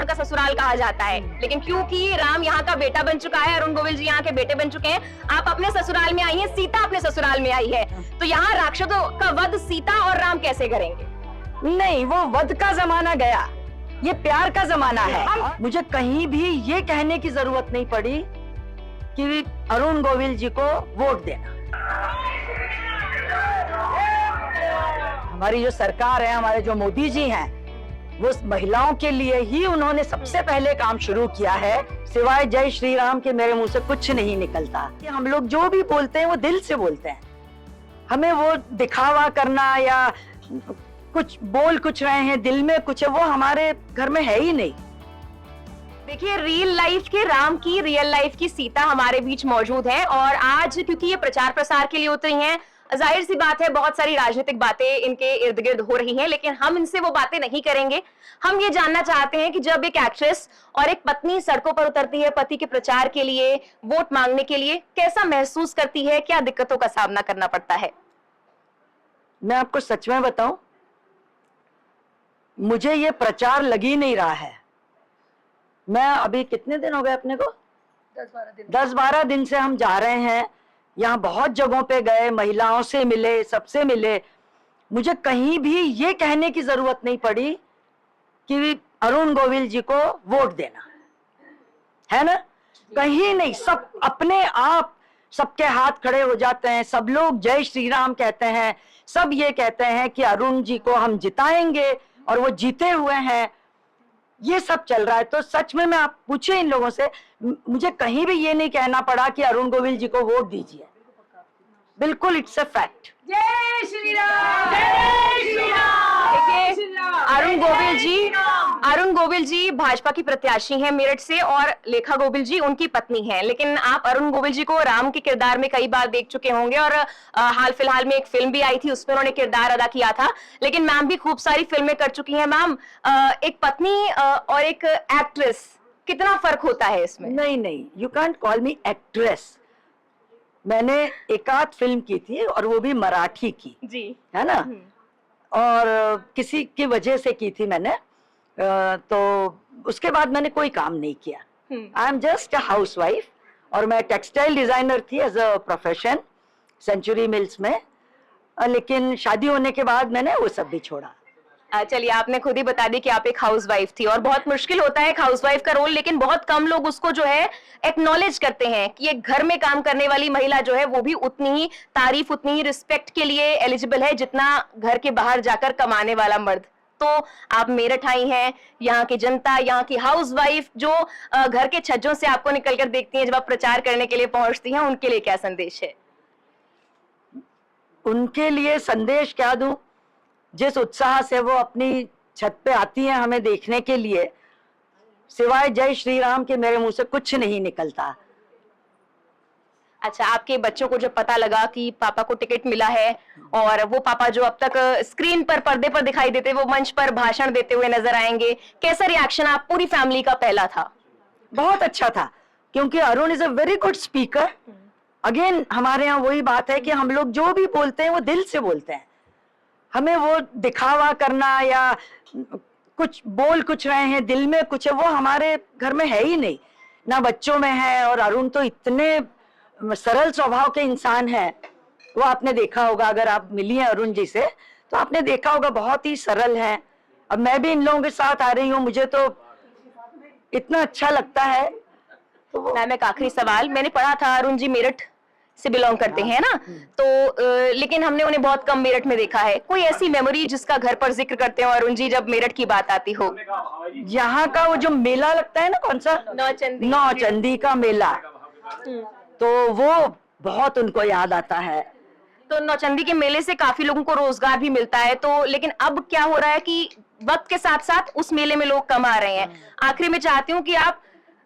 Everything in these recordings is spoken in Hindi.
का ससुराल कहा जाता है, लेकिन क्योंकि राम यहाँ का बेटा बन चुका है, अरुण गोविल जी यहाँ के बेटे बन चुके हैं, आप अपने ससुराल में आई हैं, सीता अपने ससुराल में आई है, तो यहाँ राक्षसों का वध सीता और राम कैसे करेंगे? नहीं, वो वध का जमाना गया, ये प्यार का जमाना है। मुझे कहीं भी ये कहने की जरूरत नहीं पड़ी कि अरुण गोविल जी को वोट देना। हमारी जो सरकार है, हमारे जो मोदी जी हैं, वो महिलाओं के लिए ही उन्होंने सबसे पहले काम शुरू किया है। सिवाय जय श्री राम के मेरे मुंह से कुछ नहीं निकलता। कि हम लोग जो भी बोलते हैं वो दिल से बोलते हैं। हमें वो दिखावा करना या कुछ बोल कुछ रहे हैं दिल में कुछ है, वो हमारे घर में है ही नहीं। देखिए, रियल लाइफ के राम की रियल लाइफ की सीता हमारे बीच मौजूद है, और आज क्योंकि ये प्रचार प्रसार के लिए उतरी हैं, जाहिर सी बात है बहुत सारी राजनीतिक बातें इनके इर्द गिर्द हो रही हैं, लेकिन हम इनसे वो बातें नहीं करेंगे। हम ये जानना चाहते हैं कि जब एक एक्ट्रेस और एक पत्नी सड़कों पर उतरती है पति के प्रचार के लिए, वोट मांगने के लिए, कैसा महसूस करती है, क्या दिक्कतों का सामना करना पड़ता है? मैं आपको सच में बताऊं, मुझे ये प्रचार लग ही नहीं रहा है। मैं अभी कितने दिन हो गए अपने को, 10-12 दिन से हम जा रहे हैं, यहाँ बहुत जगहों पे गए, महिलाओं से मिले, सबसे मिले। मुझे कहीं भी ये कहने की जरूरत नहीं पड़ी कि अरुण गोविल जी को वोट देना है ना, कहीं नहीं। सब अपने आप सबके हाथ खड़े हो जाते हैं, सब लोग जय श्री राम कहते हैं, सब ये कहते हैं कि अरुण जी को हम जिताएंगे, और वो जीते हुए हैं। ये सब चल रहा है। तो सच में मैं आप पूछे इन लोगों से, मुझे कहीं भी ये नहीं कहना पड़ा कि अरुण गोविल जी को वोट दीजिए। बिल्कुल, इट्स अ फैक्ट। जय श्री राम, जय श्री राम। देखिए, अरुण गोविल जी भाजपा की प्रत्याशी हैं मेरठ से, और लेखा गोविल जी उनकी पत्नी हैं, लेकिन आप अरुण गोविल जी को राम के किरदार में कई बार देख चुके होंगे, और हाल फिलहाल में एक फिल्म भी आई थी, उसमें उन्होंने किरदार अदा किया था। लेकिन मैम भी खूब सारी फिल्में कर चुकी हैं। मैम, एक पत्नी और एक एक्ट्रेस, कितना फर्क होता है इसमें? नहीं, you can't call me actress. मैंने एक आध फिल्म की थी, और वो भी मराठी की जी, है ना, और किसी की वजह से की थी मैंने, तो उसके बाद मैंने कोई काम नहीं किया। I am just a housewife, और मैं टेक्सटाइल डिजाइनर थी as a profession century mills में, लेकिन शादी होने के बाद मैंने वो सब भी छोड़ा। चलिए, आपने खुद ही बता दी कि आप एक हाउसवाइफ थी, और बहुत मुश्किल होता है एक हाउसवाइफ का रोल, लेकिन बहुत कम लोग उसको जो है एक्नॉलेज करते हैं कि एक घर में काम करने वाली महिला जो है वो भी उतनी ही तारीफ, उतनी ही रिस्पेक्ट के लिए एलिजिबल है जितना घर के बाहर जाकर कमाने वाला मर्द। तो आप मेरठ आई हैं, यहाँ की जनता, यहाँ की हाउसवाइफ जो घर के छज्जों से आपको निकलकर देखती हैं जब आप प्रचार करने के लिए पहुंचती हैं, उनके लिए क्या संदेश है? उनके लिए संदेश क्या दूं? जिस उत्साह से वो अपनी छत पे आती हैं हमें देखने के लिए, सिवाय जय श्री राम के मेरे मुंह से कुछ नहीं निकलता। अच्छा, आपके बच्चों को जब पता लगा कि पापा को टिकट मिला है, और वो पापा जो अब तक स्क्रीन पर, पर्दे पर दिखाई देते, वो मंच पर भाषण देते हुए नजर आएंगे, कैसा रिएक्शन आप पूरी फैमिली का पहला था? बहुत अच्छा था, क्योंकि Arun is a very good speaker. Again, हमारे यहाँ वही बात है कि हम लोग जो भी बोलते हैं वो दिल से बोलते हैं। हमें वो दिखावा करना या कुछ बोल कुछ रहे हैं दिल में कुछ है, वो हमारे घर में है ही नहीं, ना बच्चों में है। और अरुण तो इतने सरल स्वभाव के इंसान हैं, वो आपने देखा होगा, अगर आप मिली हैं अरुण जी से तो आपने देखा होगा, बहुत ही सरल हैं। अब मैं भी इन लोगों के साथ आ रही हूँ, मुझे तो इतना अच्छा लगता है। तो मैम, एक आखिरी सवाल, मैंने पढ़ा था अरुण जी मेरठ से बिलोंग करते हैं ना, तो लेकिन हमने उन्हें बहुत कम मेरठ में देखा है। कोई ऐसी मेमोरी जिसका घर पर जिक्र करते हो अरुण जी जब मेरठ की बात आती हो? यहाँ का वो जो मेला लगता है ना, कौन सा, नौचंदी का मेला, तो वो बहुत उनको याद आता है। तो नौचंदी के मेले से काफी लोगों को रोजगार भी मिलता है, तो लेकिन अब क्या हो रहा है कि वक्त के साथ साथ उस मेले में लोग कम आ रहे हैं। आखिरी में चाहती हूँ कि आप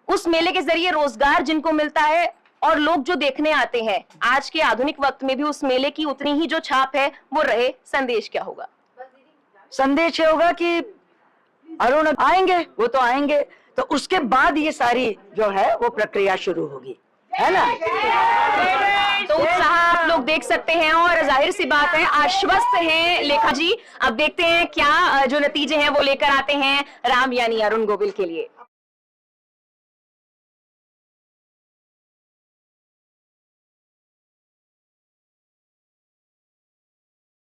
उस मेले के जरिए रोजगार जिनको मिलता है और लोग जो देखने आते हैं, आज के आधुनिक वक्त में भी उस मेले की उतनी ही जो छाप है वो रहे, संदेश क्या होगा? संदेश ये होगा कि अरुण आएंगे, वो तो आएंगे, तो उसके बाद ये सारी जो है वो प्रक्रिया शुरू होगी, है ना। तो उत्साह आप लोग देख देख सकते हैं और जाहिर सी बात है आश्वस्त हैं लेखा जी। अब देखते हैं क्या जो नतीजे हैं वो लेकर आते हैं राम यानी अरुण गोविल के लिए।